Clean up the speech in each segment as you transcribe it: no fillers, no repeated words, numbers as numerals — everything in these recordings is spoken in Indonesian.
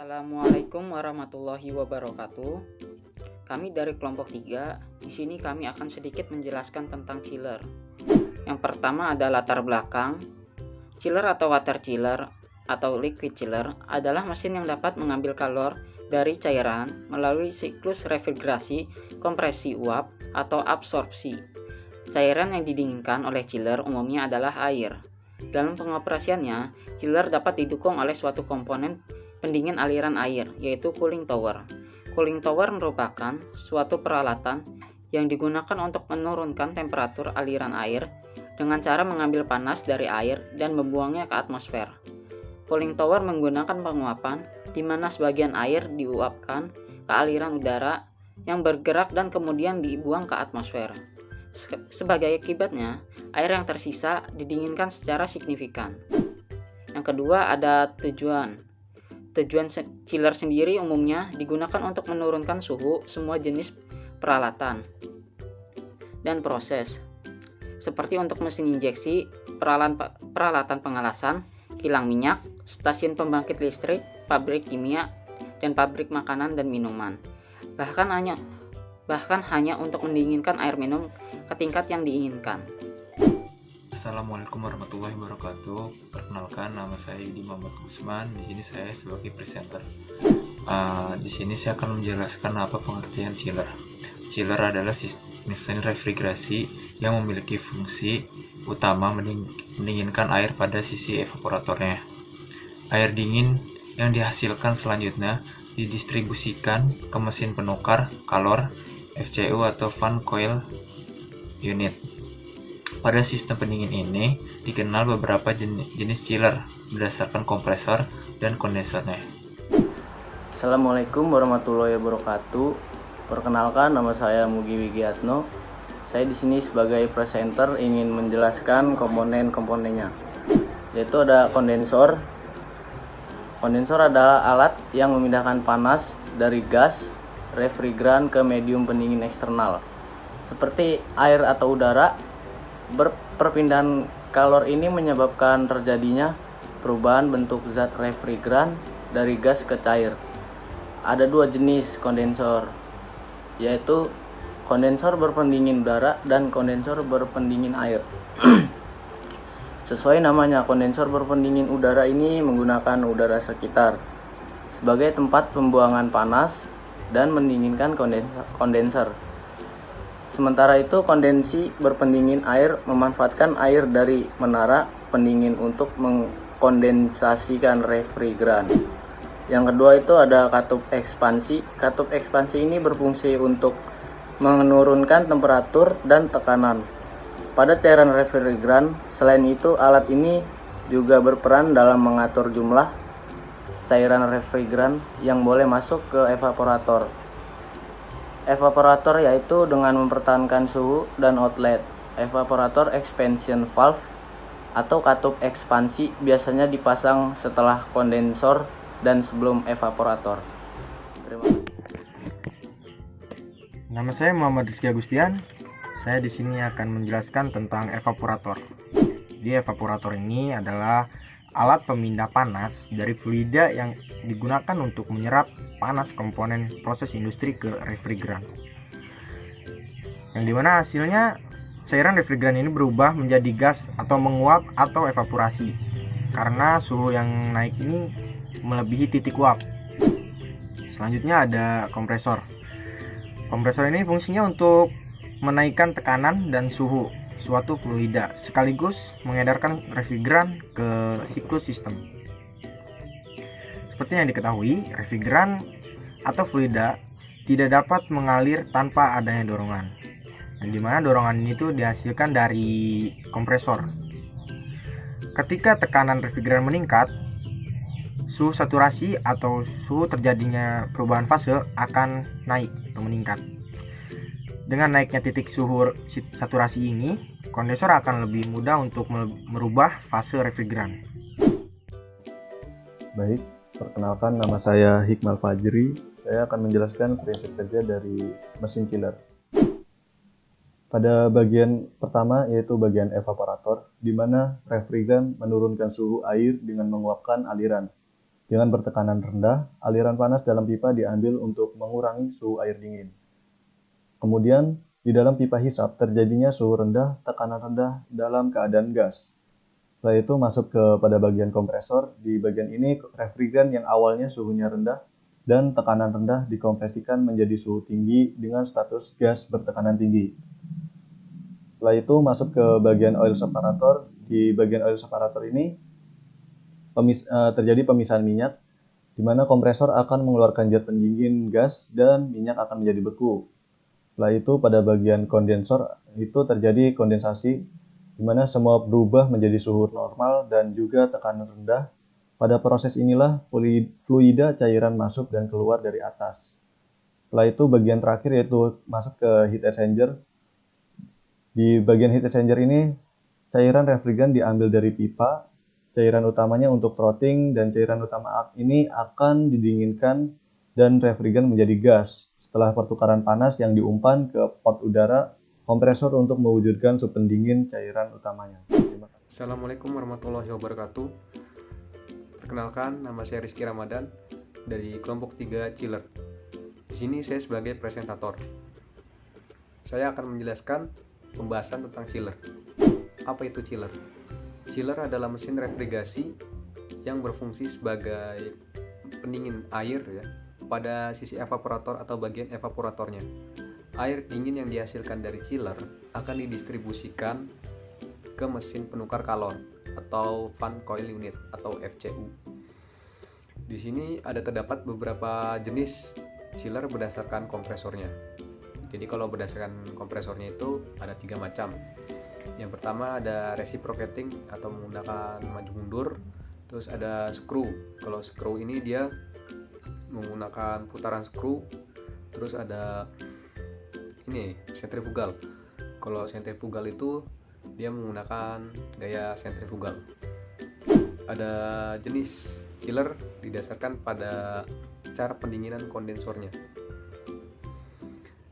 Assalamualaikum warahmatullahi wabarakatuh. Kami dari kelompok 3. Di sini kami akan sedikit menjelaskan tentang chiller. Yang pertama ada latar belakang. Chiller atau water chiller atau liquid chiller adalah mesin yang dapat mengambil kalor dari cairan melalui siklus refrigerasi, kompresi uap, atau absorpsi. Cairan yang didinginkan oleh chiller umumnya adalah air. Dalam pengoperasiannya, chiller dapat didukung oleh suatu komponen pendingin aliran air, yaitu cooling tower. Cooling tower merupakan suatu peralatan yang digunakan untuk menurunkan temperatur aliran air dengan cara mengambil panas dari air dan membuangnya ke atmosfer. Cooling tower menggunakan penguapan di mana sebagian air diuapkan ke aliran udara yang bergerak dan kemudian dibuang ke atmosfer. Sebagai akibatnya, air yang tersisa didinginkan secara signifikan. Yang kedua ada tujuan. Tujuan chiller sendiri umumnya digunakan untuk menurunkan suhu semua jenis peralatan dan proses, seperti untuk mesin injeksi, peralatan pengelasan, kilang minyak, stasiun pembangkit listrik, pabrik kimia, dan pabrik makanan dan minuman. Bahkan hanya untuk mendinginkan air minum ke tingkat yang diinginkan. Assalamualaikum warahmatullahi wabarakatuh. Perkenalkan, nama saya Yudi Muhammad Usman. Di sini saya sebagai presenter. Di sini saya akan menjelaskan apa pengertian chiller. Chiller adalah mesin refrigerasi yang memiliki fungsi utama mendinginkan air pada sisi evaporatornya. Air dingin yang dihasilkan selanjutnya didistribusikan ke mesin penukar kalor FCU atau fan coil unit. Pada sistem pendingin ini dikenal beberapa jenis chiller berdasarkan kompresor dan kondensernya. Assalamualaikum warahmatullahi wabarakatuh. Perkenalkan, nama saya Mugi Wigiatno. Saya di sini sebagai presenter ingin menjelaskan komponen-komponennya. Yaitu ada kondensor. Kondensor adalah alat yang memindahkan panas dari gas refrigeran ke medium pendingin eksternal, seperti air atau udara. Perpindahan kalor ini menyebabkan terjadinya perubahan bentuk zat refrigeran dari gas ke cair. Ada dua jenis kondensor, yaitu kondensor berpendingin udara dan kondensor berpendingin air. Sesuai namanya, kondensor berpendingin udara ini menggunakan udara sekitar sebagai tempat pembuangan panas dan mendinginkan kondenser. Sementara itu, kondensi berpendingin air memanfaatkan air dari menara pendingin untuk mengkondensasikan refrigeran. Yang kedua itu ada katup ekspansi. Katup ekspansi ini berfungsi untuk menurunkan temperatur dan tekanan pada cairan refrigeran. Selain itu, alat ini juga berperan dalam mengatur jumlah cairan refrigeran yang boleh masuk ke evaporator. Evaporator yaitu dengan mempertahankan suhu dan outlet. Evaporator expansion valve atau katup ekspansi biasanya dipasang setelah kondensor dan sebelum evaporator. Terima kasih. Nama saya Muhammad Rizky Agustian. Saya di sini akan menjelaskan tentang evaporator. Di evaporator ini adalah alat pemindah panas dari fluida yang digunakan untuk menyerap panas komponen proses industri ke refrigeran, yang dimana hasilnya cairan refrigeran ini berubah menjadi gas atau menguap atau evaporasi karena suhu yang naik ini melebihi titik uap. Selanjutnya ada kompresor. Kompresor ini fungsinya untuk menaikkan tekanan dan suhu suatu fluida sekaligus mengedarkan refrigeran ke siklus sistem. Seperti yang diketahui, refrigeran atau fluida tidak dapat mengalir tanpa adanya dorongan, yang dimana dorongan ini tuh dihasilkan dari kompresor. Ketika tekanan refrigeran meningkat, suhu saturasi atau suhu terjadinya perubahan fase akan naik atau meningkat. Dengan naiknya titik suhu saturasi ini, kondensor akan lebih mudah untuk merubah fase refrigeran. Baik, perkenalkan, nama saya Hikmal Fajri. Saya akan menjelaskan prinsip kerja dari mesin chiller. Pada bagian pertama yaitu bagian evaporator, di mana refrigeran menurunkan suhu air dengan menguapkan aliran. Dengan bertekanan rendah, aliran panas dalam pipa diambil untuk mengurangi suhu air dingin. Kemudian, di dalam pipa hisap terjadinya suhu rendah, tekanan rendah dalam keadaan gas. Setelah itu masuk pada bagian kompresor. Di bagian ini refrigeran yang awalnya suhunya rendah dan tekanan rendah dikompresikan menjadi suhu tinggi dengan status gas bertekanan tinggi. Setelah itu masuk ke bagian oil separator. Di bagian oil separator ini terjadi pemisahan minyak, di mana kompresor akan mengeluarkan zat pendingin gas dan minyak akan menjadi beku. Setelah itu pada bagian kondensor itu terjadi kondensasi, di mana semua berubah menjadi suhu normal dan juga tekanan rendah. Pada proses inilah fluida cairan masuk dan keluar dari atas. Setelah itu bagian terakhir yaitu masuk ke heat exchanger. Di bagian heat exchanger ini cairan refrigeran diambil dari pipa. Cairan utamanya untuk throttling dan cairan utama ini akan didinginkan dan refrigeran menjadi gas. Setelah pertukaran panas yang diumpan ke port udara kompresor untuk mewujudkan suhu pendingin cairan utamanya. Assalamualaikum warahmatullahi wabarakatuh. Perkenalkan, nama saya Rizky Ramadan dari kelompok 3 Chiller. Di sini saya sebagai presentator. Saya akan menjelaskan pembahasan tentang chiller. Apa itu chiller? Chiller adalah mesin refrigerasi yang berfungsi sebagai pendingin air ya, pada sisi evaporator atau bagian evaporatornya. Air dingin yang dihasilkan dari chiller akan didistribusikan ke mesin penukar kalor atau fan coil unit atau FCU. Di sini terdapat beberapa jenis chiller berdasarkan kompresornya. Jadi kalau berdasarkan kompresornya itu ada 3 macam. Yang pertama ada reciprocating atau menggunakan maju mundur. Terus ada screw. Kalau screw ini dia menggunakan putaran screw. Terus ada ini sentrifugal. Kalau sentrifugal itu dia menggunakan gaya sentrifugal. Ada jenis chiller didasarkan pada cara pendinginan kondensornya.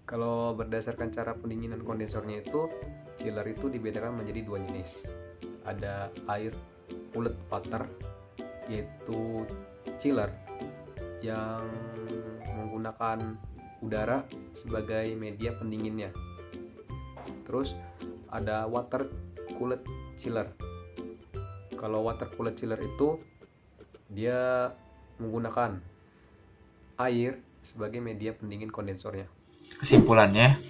Kalau berdasarkan cara pendinginan kondensornya itu, chiller itu dibedakan menjadi 2 jenis. Ada air cooled water, yaitu chiller yang menggunakan udara sebagai media pendinginnya. Terus ada water cooled chiller. Kalau water cooled chiller itu dia menggunakan air sebagai media pendingin kondensornya. Kesimpulannya,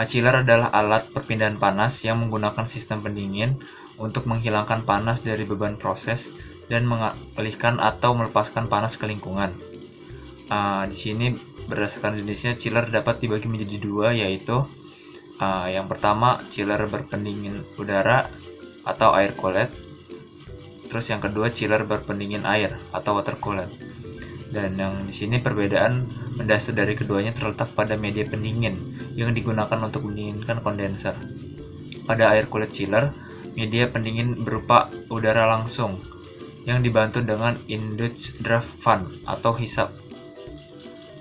chiller adalah alat perpindahan panas yang menggunakan sistem pendingin untuk menghilangkan panas dari beban proses dan mengalihkan atau melepaskan panas ke lingkungan. Di sini berdasarkan jenisnya chiller dapat dibagi menjadi 2, yaitu yang pertama chiller berpendingin udara atau air cooled. Terus yang kedua chiller berpendingin air atau water cooled. Dan yang di sini perbedaan mendasar dari keduanya terletak pada media pendingin yang digunakan untuk mendinginkan kondenser. Pada air cooled chiller, media pendingin berupa udara langsung yang dibantu dengan induced draft fan atau hisap.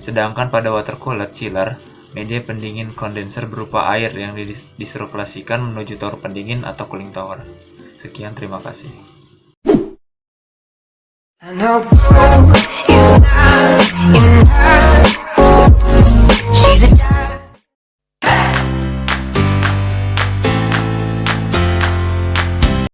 Sedangkan pada water cooled chiller, media pendingin kondenser berupa air yang disirkulasikan menuju tower pendingin atau cooling tower. Sekian, terima kasih.